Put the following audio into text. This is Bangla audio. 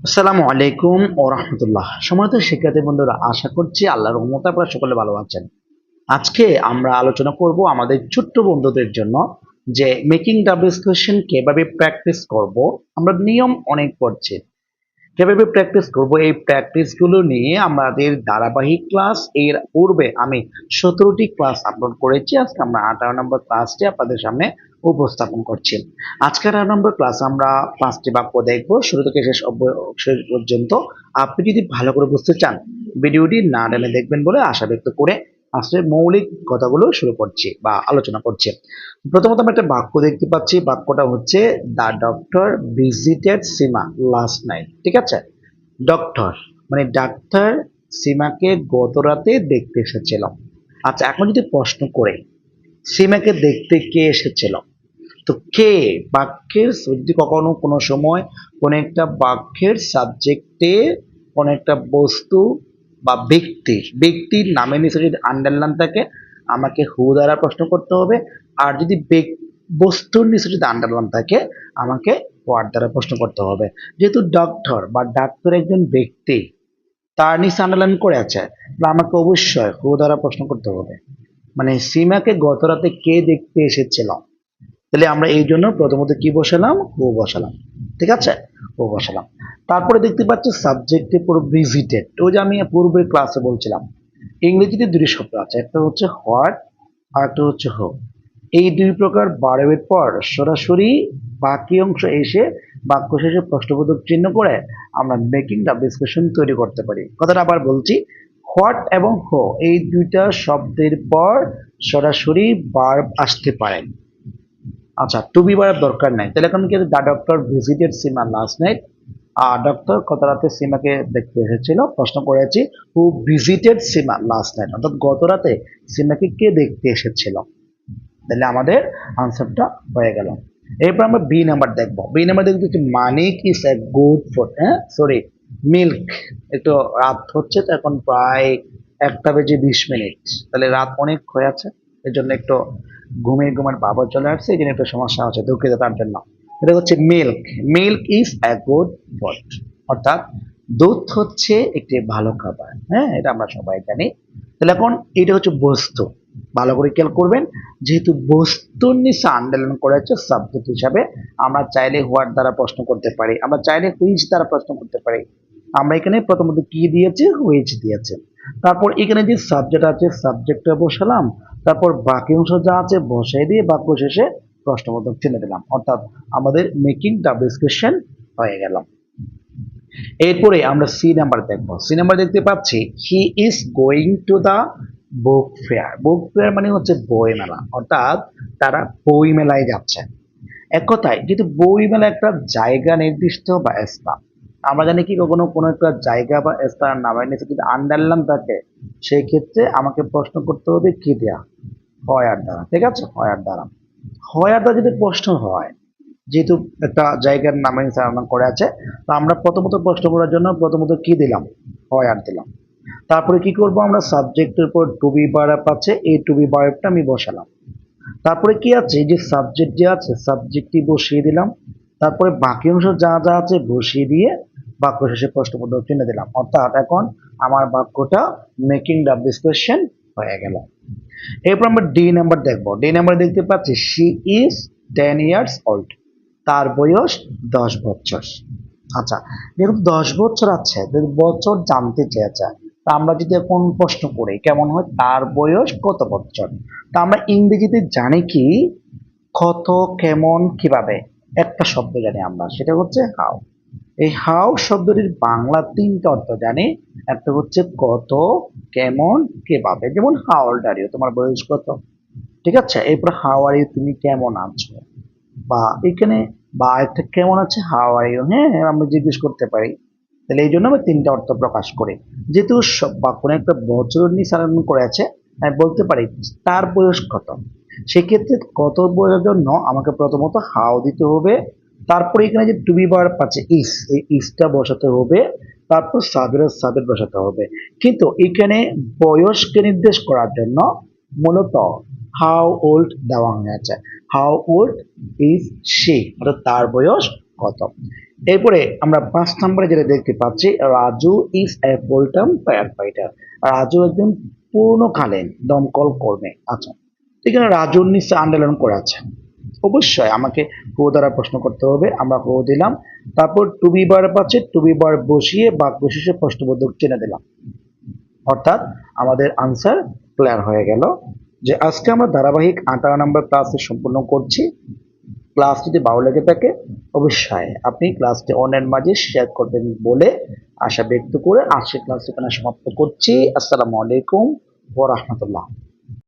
আসসালামু আলাইকুম ও রহমতুল্লাহ। সম্মানিত শিক্ষার্থী বন্ধুরা, আশা করছি আল্লাহর রহমতে আপনারা সকলে ভালো আছেন। আজকে আমরা আলোচনা করব আমাদের ছোট্ট বন্ধুদের জন্য যে মেকিং ডাব্লিউএস কোয়েশ্চেন কিভাবে প্র্যাকটিস করব। আমরা নিয়ম অনেক পড়ছি, কিভাবে প্র্যাকটিস করব এই প্র্যাকটিসগুলো নিয়ে আমাদের ধারাবাহিক ক্লাস এর পূর্বে আমি 17টি ক্লাস আপলোড করেছি। আজকে আমরা 18 নম্বর ক্লাসটি আপনাদের সামনে উপস্থাপন করছি। আজকের 18 নম্বর ক্লাস আমরা 5টি বাক্য দেখব শুরু থেকে শেষ পর্যন্ত। আপনি যদি ভালো করে বুঝতে চান ভিডিওটি না টেনে দেখবেন বলে আশা ব্যক্ত করে আজকের মৌলিক কথাগুলো শুরু করছি বা আলোচনা করছি। প্রথমত আমরা একটা বাক্য দেখতে পাচ্ছি, বাক্যটা হচ্ছে the doctor visited Seema last night. ঠিক আছে, ডক্টর মানে ডাক্তার সীমাকে গত রাতে দেখতে এসেছিল। আচ্ছা, এখন যদি প্রশ্ন করে সীমাকে দেখতে কে এসেছিল, তো কে বাক্যের যদি কখনো কোনো সময় কোন একটা বাক্যের সাবজেক্টে কোন একটা বস্তু বা ব্যক্তির নামের নিচে যদি আন্ডারলাইন থাকে আমাকে হু দ্বারা প্রশ্ন করতে হবে। আর যদি বস্তুর নিচে যদি আন্ডারলাইন থাকে আমাকে হোয়াট দ্বারা প্রশ্ন করতে হবে। যেহেতু ডক্টর বা ডাক্তার একজন ব্যক্তি, তার নিচে আন্ডারলাইন করে আছে, তাহলে আমাকে অবশ্যই হু দ্বারা প্রশ্ন করতে হবে। মানে সীমাকে গত রাতে কে দেখতে এসেছিল, তাহলে আমরা এই জন্য প্রথমত কি বসালাম, হু বসালাম। ঠিক আছে, হু বসালাম। তারপরে দেখতে পাচ্ছি সাবজেক্টে পুরো ভিজিটেড, ওই যে আমি পূর্বের ক্লাসে বলছিলাম ইংরেজিতে দুটি শব্দ আছে, একটা হচ্ছে হোয়াট আর একটা হচ্ছে হু। এই দুই প্রকার বাড়বের পর সরাসরি বাকি অংশ এসে বাক্য শেষে প্রশ্নবোধক চিহ্ন করে আমরা মেকিং দ্য ডিসকাশন তৈরি করতে পারি। কথাটা আবার বলছি, হোয়াট এবং হো এই দুইটা শব্দের পর সরাসরি ভার্ব আসতে পারে। আচ্ছা, টু বি বারের দরকার নাই, তাহলে এখন কি the doctor visited Seema last night. Doctor গত রাতে সীমাকে দেখতে এসেছিল, প্রশ্ন করেছি who visited Seema last night, অর্থাৎ গত রাতে সীমাকে কে দেখতে এসেছিল। তাহলে আমাদের আনসারটা হয়ে গেল। এরপর আমরা বি নাম্বার দেখবো। বি নাম্বার দেখতে হচ্ছে মানিক ইজ এ গুড ফুড, হ্যাঁ সরি মিল্ক। একটু রাত হচ্ছে তো এখন প্রায় 1:20, তাহলে রাত অনেক হয়ে আছে, এই জন্য একটু ঘুমের বাবা চলে আসছে, এই জন্য একটু সমস্যা হচ্ছে, দুঃখিত তার জন্য। এটা হচ্ছে milk. Milk is a good food, অর্থাৎ দুধ হচ্ছে একটি ভালো খাবার। হ্যাঁ, এটা আমরা সবাই জানি। তাহলে এখন এটা হচ্ছে বস্তু, ভালো করে খেয়াল করবেন। যেহেতু বস্তুর নিচে আন্ডারলাইন করা হচ্ছে সাবজেক্ট হিসাবে, আমরা চাইলে হোয়াট দ্বারা প্রশ্ন করতে পারি, আমরা চাইলে হুইচ দ্বারা প্রশ্ন করতে পারি। আমরা এখানে প্রথমত কি দিয়েছি, হুইচ দিয়েছে। তারপর এখানে যে সাবজেক্ট আছে সাবজেক্টটা বসালাম, তারপর বাকি অংশ যা আছে বসাই দিয়ে বাক্য শেষে প্রশ্নবোধক চিহ্ন দিলাম, অর্থাৎ আমাদের মেকিং দ্য ডিসকাশন হয়ে গেল। এরপরে আমরা সি নাম্বার দেখবো। সি নাম্বার দেখতে পাচ্ছি he is going to the book fair. Book fair মানে হচ্ছে বই মেলা, অর্থাৎ তারা বই মেলায় যাচ্ছে। এক কথায় যদি বই মেলা একটা জায়গা নির্দিষ্ট বা স্থান, আমরা জানি কি কখনো কোনো একটা জায়গা বা স্থান নামের নিচে যদি আন্ডারলাইন থাকে সেই ক্ষেত্রে আমাকে প্রশ্ন করতে হবে কি দেয়া, হয়ার দ্বারা। ঠিক আছে, হয়ার দ্বারা। হয়ার দ্বারা যদি প্রশ্ন হয়, যেহেতু একটা জায়গার নামে নির্ধারণ করে আছে, তো আমরা প্রথমত প্রশ্ন করার জন্য প্রথমত কি দিলাম, হয়ার দিলাম। তারপরে কি করব, আমরা সাবজেক্টের উপর টু বি ভার্ব আছে, এই টু বি ভার্বটা আমি বসালাম। তারপরে কি আছে, এই যে সাবজেক্ট যে আছে সাবজেক্টটি বসিয়ে দিলাম। তারপরে বাকি অংশ যা যা আছে বসিয়ে দিয়ে বাক্য শেষে প্রশ্নবোধক চিহ্ন দিলাম, অর্থাৎ এখন আমার বাক্যটা মেকিং দ্য ডিসকাশন হয়ে গেল। এরপর আমরা ডি নাম্বার দেখবো। ডি নাম্বার দেখতে পাচ্ছি শি ইজ 10 years old, তার বয়স 10 বছর। আচ্ছা, দেখুন 10 বছর আছে, বছর জানতে চেয়েছে, তা আমরা যদি এখন প্রশ্ন করি কেমন হয়, তার বয়স কত বছর। তা আমরা ইংরেজিতে জানি কি কত, কেমন, কিভাবে, একটা শব্দ জানি আমরা, সেটা হচ্ছে হাউ। এই হাউ শব্দটির বাংলা তিনটা অর্থ জানি, একটা হচ্ছে কত, কেমন, কিভাবে। যেমন হাউ ওল্ড আর ইউ, তোমার বয়স কত। ঠিক আছে, এরপর হাউ আর ইউ, তুমি কেমন আছো। বা এখানে বা একটা কেমন আছে, হাউ আর ইউ, হ্যাঁ আমরা জিজ্ঞেস করতে পারি। তাহলে এই জন্য আমি তিনটা অর্থ প্রকাশ করি। যেহেতু বা কোনো একটা বছর নির্ধারণ করে আছে, আমি বলতে পারি তার বয়স কত। সেক্ষেত্রে কত বোঝার জন্য আমাকে প্রথমত হাউ দিতে হবে, তারপরে এখানে যে টু বি ভার্ব আছে ইস, এই ইসটা বসাতে হবে, তারপর সাবের বসাতে হবে। কিন্তু এখানে বয়সকে নির্দেশ করার জন্য মূলত হাউ ওল্ড দেওয়া হয়েছে। হাউ ওল্ড ইজ শি, অর্থাৎ তার বয়স কত। এরপরে আমরা 5 নম্বরে যেটা দেখতে পাচ্ছি, Raju is a full time fire fighter. Raju একজন পূর্ণকালীন দমকল কর্মী। আচ্ছা, এখানে রাজুর নিচে আন্ডারলাইন করা আছে। অবশ্যই আমাকে হু দ্বারা প্রশ্ন করতে হবে, আমরা হু দিলাম। তারপর টু বি বার পাচ্ছে, টু বি বার বসিয়ে বাক্য শেষে প্রশ্নবোধক চিহ্ন দিলাম। অর্থাৎ আমাদের আনসার ক্লিয়ার হয়ে গেল যে আজকে আমরা ধারাবাহিক 18 নম্বর ক্লাসে সম্পূর্ণ করছি। ক্লাস যদি ভালো লেগে থাকে অবশ্যই আপনি ক্লাসটি অন্যের মাঝে শেয়ার করবেন বলে আশা ব্যক্ত করে আজকের ক্লাস এখানে সমাপ্ত করছি। আসসালামু আলাইকুম ওয়া রাহমাতুল্লাহ।